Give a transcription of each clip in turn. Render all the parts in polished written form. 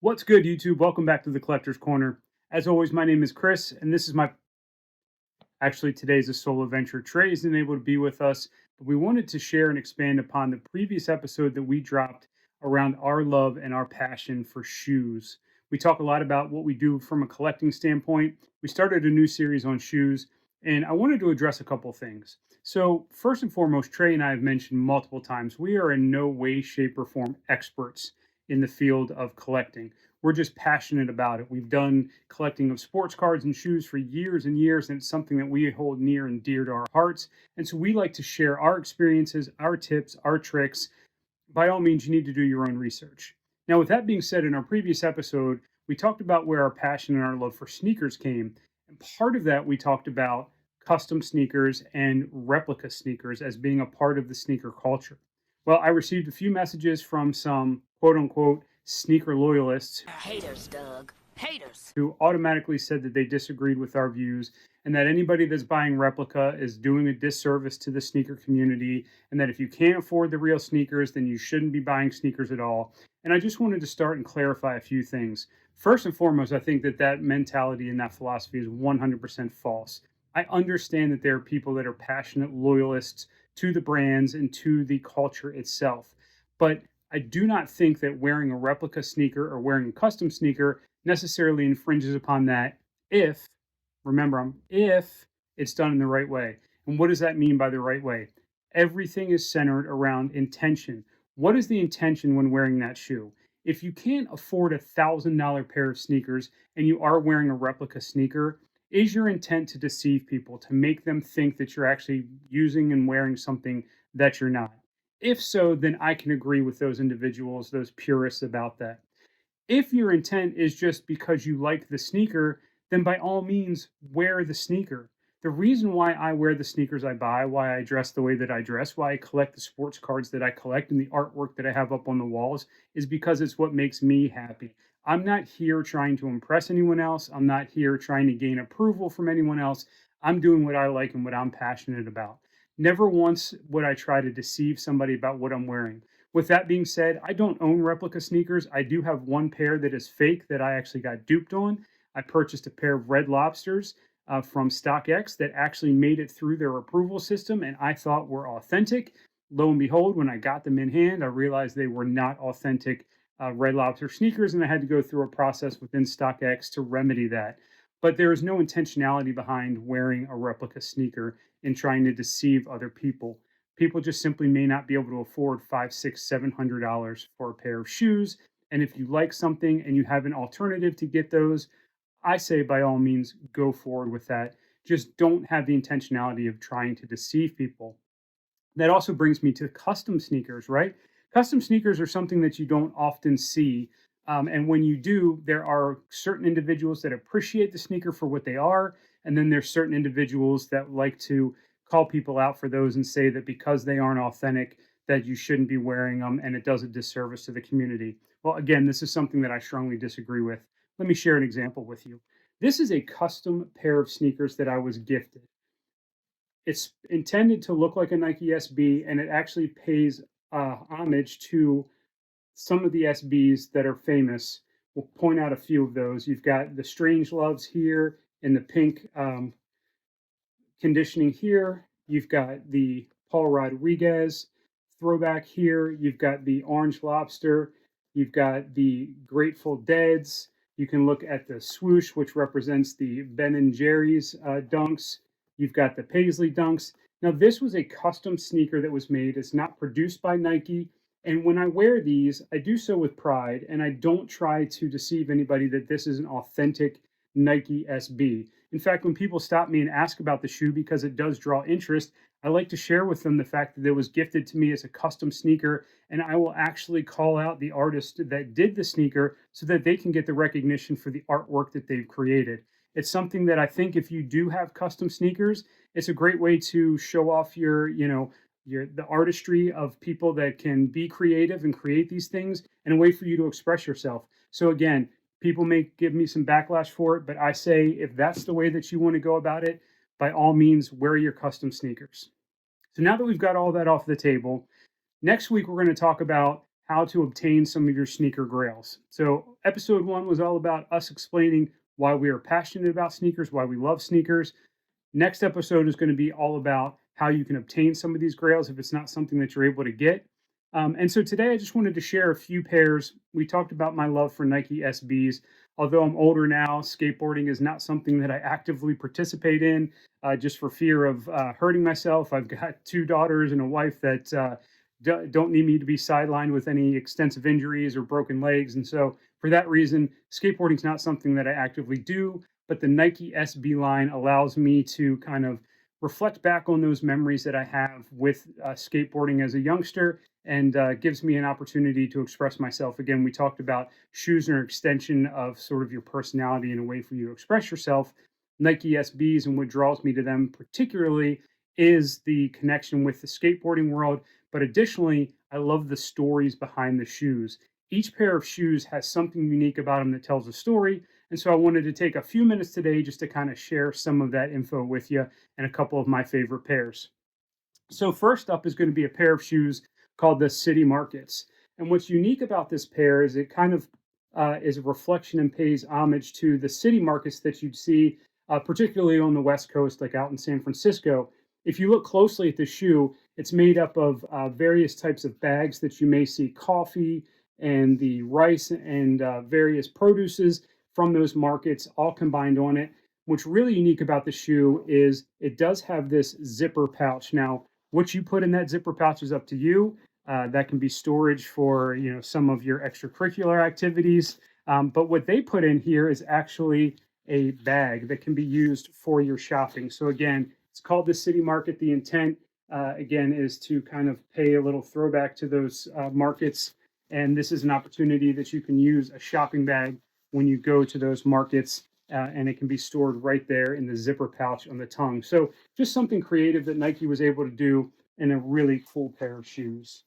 What's good, YouTube? Welcome back to the Collector's Corner. As always, my name is Chris, and this is my. Actually, today's a solo venture. Trey isn't able to be with us, but we wanted to share and expand upon the previous episode that we dropped around our love and our passion for shoes. We talk a lot about what we do from a collecting standpoint. We started a new series on shoes, and I wanted to address a couple things. So, first and foremost, Trey and I have mentioned multiple times we are in no way, shape, or form experts in the field of collecting. We're just passionate about it. We've done collecting of sports cards and shoes for years and years, and it's something that we hold near and dear to our hearts. And so we like to share our experiences, our tips, our tricks. By all means, you need to do your own research. Now, with that being said, in our previous episode, we talked about where our passion and our love for sneakers came. And part of that, we talked about custom sneakers and replica sneakers as being a part of the sneaker culture. Well, I received a few messages from some quote unquote sneaker loyalists Haters, Doug. Haters. who automatically said that they disagreed with our views and that anybody that's buying replica is doing a disservice to the sneaker community, and that if you can't afford the real sneakers, then you shouldn't be buying sneakers at all. And I just wanted to start and clarify a few things. First and foremost, I think that that mentality and that philosophy is 100% false. I understand that there are people that are passionate loyalists to the brands and to the culture itself, but I do not think that wearing a replica sneaker or wearing a custom sneaker necessarily infringes upon that if, remember, if it's done in the right way. And what does that mean by the right way? Everything is centered around intention. What is the intention when wearing that shoe? If you can't afford $1,000 pair of sneakers and you are wearing a replica sneaker, is your intent to deceive people, to make them think that you're actually using and wearing something that you're not? If so, then I can agree with those individuals, those purists about that. If your intent is just because you like the sneaker, then by all means wear the sneaker. The reason why I wear the sneakers I buy, why I dress the way that I dress, why I collect the sports cards that I collect and the artwork that I have up on the walls is because it's what makes me happy. I'm not here trying to impress anyone else. I'm not here trying to gain approval from anyone else. I'm doing what I like and what I'm passionate about. Never once would I try to deceive somebody about what I'm wearing. With that being said, I don't own replica sneakers. I do have one pair that is fake that I actually got duped on. I purchased a pair of Red Lobsters from StockX that actually made it through their approval system and I thought were authentic. Lo and behold, when I got them in hand, I realized they were not authentic Red Lobster sneakers, and I had to go through a process within StockX to remedy that. But there is no intentionality behind wearing a replica sneaker and trying to deceive other people. People just simply may not be able to afford five, six, $700 for a pair of shoes. And if you like something and you have an alternative to get those, I say by all means go forward with that. Just don't have the intentionality of trying to deceive people. That also brings me to custom sneakers, right? Custom sneakers are something that you don't often see. And when you do, there are certain individuals that appreciate the sneaker for what they are. And then there's certain individuals that like to call people out for those and say that because they aren't authentic, that you shouldn't be wearing them and it does a disservice to the community. Well, again, this is something that I strongly disagree with. Let me share an example with you. This is a custom pair of sneakers that I was gifted. It's intended to look like a Nike SB, and it actually pays homage to some of the SBs that are famous. We'll point out a few of those. You've got the Strange Loves here in the pink conditioning here. You've got the Paul Rodriguez throwback here. You've got the Orange Lobster. You've got the Grateful Deads. You can look at the swoosh, which represents the Ben and Jerry's dunks. You've got the Paisley dunks. Now, this was a custom sneaker that was made. It's not produced by Nike. And when I wear these, I do so with pride, and I don't try to deceive anybody that this is an authentic Nike SB. In fact, when people stop me and ask about the shoe because it does draw interest, I like to share with them the fact that it was gifted to me as a custom sneaker, and I will actually call out the artist that did the sneaker so that they can get the recognition for the artwork that they've created. It's something that I think if you do have custom sneakers, it's a great way to show off the artistry of people that can be creative and create these things, and a way for you to express yourself. So again, people may give me some backlash for it, but I say if that's the way that you want to go about it, by all means, wear your custom sneakers. So now that we've got all that off the table, next week we're going to talk about how to obtain some of your sneaker grails. So, episode 1 was all about us explaining why we are passionate about sneakers, why we love sneakers. Next episode is going to be all about how you can obtain some of these grails if it's not something that you're able to get. And so today I just wanted to share a few pairs. We talked about my love for Nike SBs. Although I'm older now, skateboarding is not something that I actively participate in just for fear of hurting myself. I've got 2 daughters and a wife that don't need me to be sidelined with any extensive injuries or broken legs. And so for that reason, skateboarding is not something that I actively do, but the Nike SB line allows me to kind of reflect back on those memories that I have with skateboarding as a youngster and gives me an opportunity to express myself. Again, we talked about shoes are an extension of sort of your personality and a way for you to express yourself. Nike SBs and what draws me to them particularly is the connection with the skateboarding world. But additionally, I love the stories behind the shoes. Each pair of shoes has something unique about them that tells a story. And so I wanted to take a few minutes today just to kind of share some of that info with you and a couple of my favorite pairs. So, first up is going to be a pair of shoes called the City Markets. And what's unique about this pair is it kind of is a reflection and pays homage to the city markets that you'd see, particularly on the West Coast, like out in San Francisco. If you look closely at the shoe, it's made up of various types of bags that you may see coffee and the rice and various produces from those markets all combined on it. What's really unique about the shoe is it does have this zipper pouch. Now, what you put in that zipper pouch is up to you. That can be storage for some of your extracurricular activities. But what they put in here is actually a bag that can be used for your shopping. So again, it's called the City Market. The intent, again, is to kind of pay a little throwback to those markets. And this is an opportunity that you can use a shopping bag when you go to those markets, and it can be stored right there in the zipper pouch on the tongue. So just something creative that Nike was able to do in a really cool pair of shoes.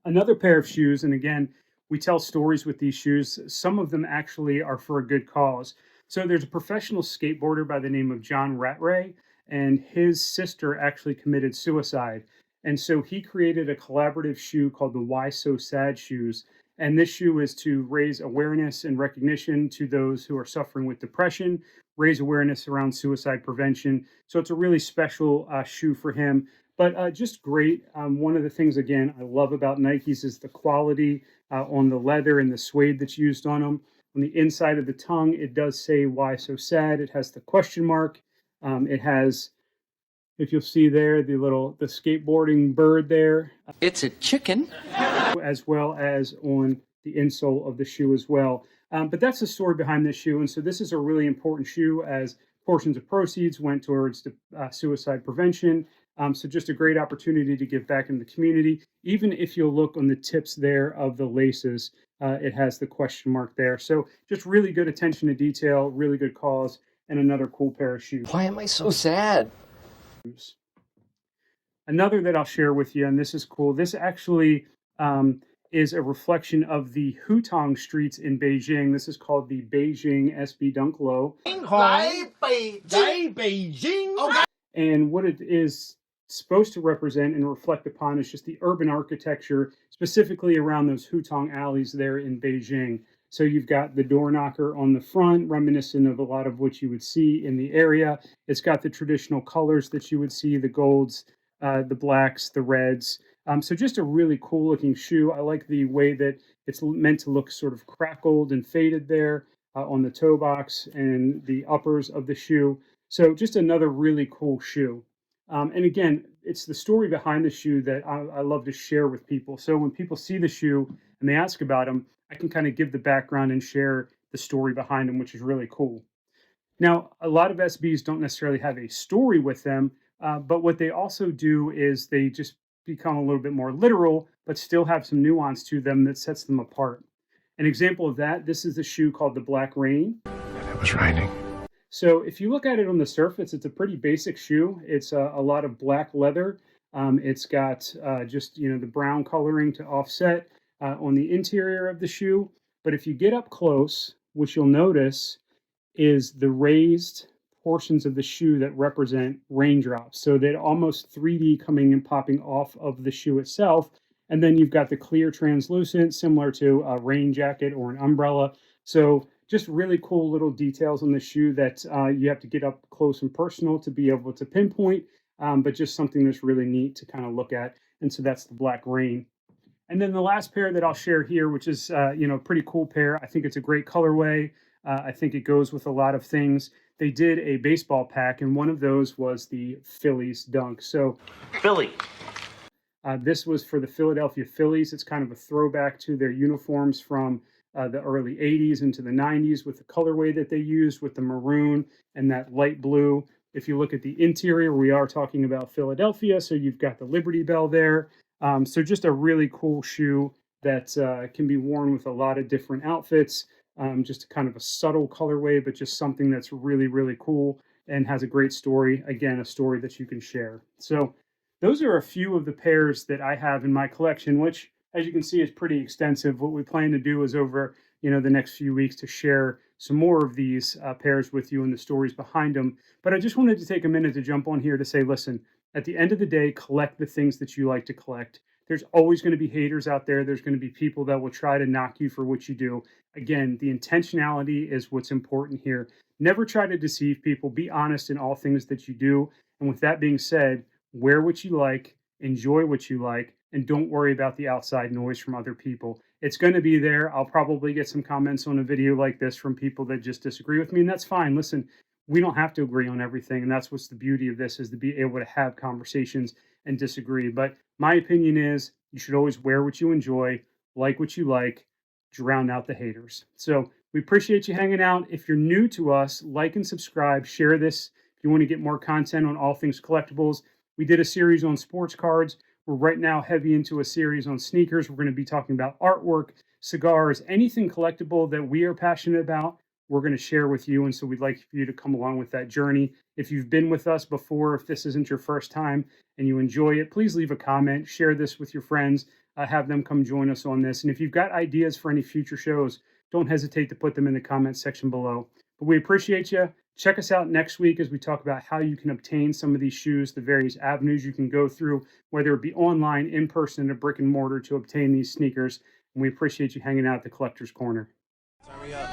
Another pair of shoes, and again, we tell stories with these shoes. Some of them actually are for a good cause. So there's a professional skateboarder by the name of John Rattray, and his sister actually committed suicide. And so he created a collaborative shoe called the Why So Sad shoes. And this shoe is to raise awareness and recognition to those who are suffering with depression, raise awareness around suicide prevention. So it's a really special shoe for him, but just great. One of the things, again, I love about Nikes is the quality on the leather and the suede that's used on them. On the inside of the tongue, it does say "Why so sad?" It has the question mark. It has, if you'll see there, the skateboarding bird there. It's a chicken. As well as on the insole of the shoe as well. But that's the story behind this shoe. And so this is a really important shoe as portions of proceeds went towards the, suicide prevention. So just a great opportunity to give back in the community. Even if you'll look on the tips there of the laces, it has the question mark there. So just really good attention to detail, really good cause, and another cool pair of shoes. Why am I so sad? Another that I'll share with you, and this is cool. This actually is a reflection of the Hutong streets in Beijing. This is called the Beijing SB Dunk Low. And what it is supposed to represent and reflect upon is just the urban architecture, specifically around those Hutong alleys there in Beijing. So you've got the door knocker on the front, reminiscent of a lot of what you would see in the area. It's got the traditional colors that you would see, the golds, the blacks, the reds. So just a really cool looking shoe. I like the way that it's meant to look sort of crackled and faded there on the toe box and the uppers of the shoe. So just another really cool shoe. And again, it's the story behind the shoe that I love to share with people. So when people see the shoe and they ask about them, I can kind of give the background and share the story behind them, which is really cool. Now, a lot of SBs don't necessarily have a story with them, but what they also do is they just become a little bit more literal, but still have some nuance to them that sets them apart. An example of that, this is the shoe called the Black Rain. And it was raining. So if you look at it on the surface, it's a pretty basic shoe. It's a lot of black leather. It's got just the brown coloring to offset on the interior of the shoe. But if you get up close, what you'll notice is the raised portions of the shoe that represent raindrops. So that almost 3D coming and popping off of the shoe itself. And then you've got the clear translucent, similar to a rain jacket or an umbrella. So just really cool little details on the shoe that you have to get up close and personal to be able to pinpoint, but just something that's really neat to kind of look at. And so that's the Black Rain. And then the last pair that I'll share here, which is pretty cool pair. I think it's a great colorway. I think it goes with a lot of things. They did a baseball pack, and one of those was the Phillies Dunk. So Philly. this was for the Philadelphia Phillies. It's kind of a throwback to their uniforms from the early 80s into the 90s with the colorway that they used with the maroon and that light blue. If you look at the interior, we are talking about Philadelphia. So you've got the Liberty Bell there. So just a really cool shoe that can be worn with a lot of different outfits. Just kind of a subtle colorway, but just something that's really, really cool and has a great story. Again, a story that you can share. So those are a few of the pairs that I have in my collection, which, as you can see, is pretty extensive. What we plan to do is over, the next few weeks to share some more of these pairs with you and the stories behind them. But I just wanted to take a minute to jump on here to say, listen, at the end of the day, collect the things that you like to collect. There's always going to be haters out there. There's going to be people that will try to knock you for what you do. Again, the intentionality is what's important here. Never try to deceive people. Be honest in all things that you do. And with that being said, wear what you like, enjoy what you like, and don't worry about the outside noise from other people. It's going to be there. I'll probably get some comments on a video like this from people that just disagree with me, and that's fine. Listen, we don't have to agree on everything, and that's what's the beauty of this, is to be able to have conversations and disagree. But my opinion is you should always wear what you enjoy, like what you like, drown out the haters. So we appreciate you hanging out. If you're new to us, like and subscribe, share this. If you want to get more content on all things collectibles, we did a series on sports cards. We're right now heavy into a series on sneakers. We're going to be talking about artwork, cigars, anything collectible that we are passionate about, we're going to share with you. And so we'd like for you to come along with that journey. If you've been with us before, if this isn't your first time and you enjoy it, please leave a comment, share this with your friends, have them come join us on this. And if you've got ideas for any future shows, don't hesitate to put them in the comments section below. But we appreciate you. Check us out next week as we talk about how you can obtain some of these shoes, the various avenues you can go through, whether it be online, in person, at a brick and mortar to obtain these sneakers. And we appreciate you hanging out at the Collector's Corner. Turn me up.